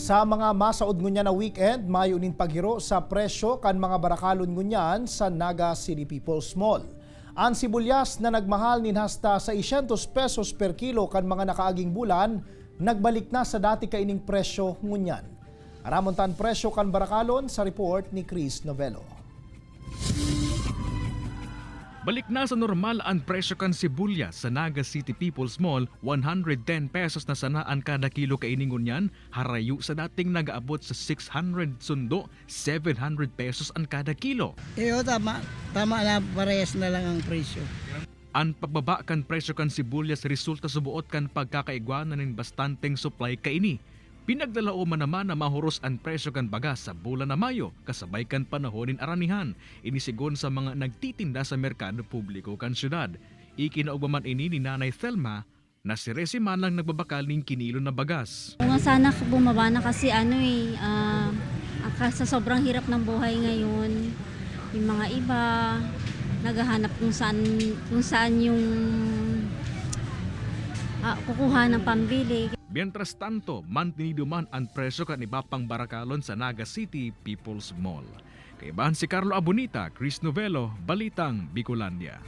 Sa mga masaod ngunyan na weekend, mayunin paghiro sa presyo kan mga barakalon ngunyan sa Naga City People's Mall. Ang sibulyas na nagmahal nin hasta 600 pesos per kilo kan mga nakaaging bulan, nagbalik na sa dati kaining presyo ngunyan. Aramontan presyo kan barakalon sa report ni Chris Novelo. Balik na sa normal ang presyo kan sibuyas sa Naga City People's Mall, 110 pesos na sanaan kada kilo kainingon yan, harayo sa dating nagaabot sa 600 sundo, 700 pesos ang kada kilo. Tama na, parehas na lang ang presyo. Ang pagbaba kan presyo kan sibuyas resulta subuot kan pagkakaigwanan ng bastanteng supply kaini. Pinagdalao man naman na mahuros ang presyo kan bagas sa bulan na Mayo, kasabay kan panahonin aranihan, inisigon sa mga nagtitinda sa merkado publiko kan syudad. Ikinaugbaman ini ni Nanay Thelma na si Resiman lang nagbabakal ng kinilo na bagas. Nga sana bumaba na kasi sa sobrang hirap ng buhay ngayon, yung mga iba naghahanap kung saan yung kukuha ng pambili. Mientras tanto, mantinido man ang presyo kan iba pang barakalon sa Naga City People's Mall. Kaibahan si Carlo Abonita, Chris Novelo, Balitang Bicolandia.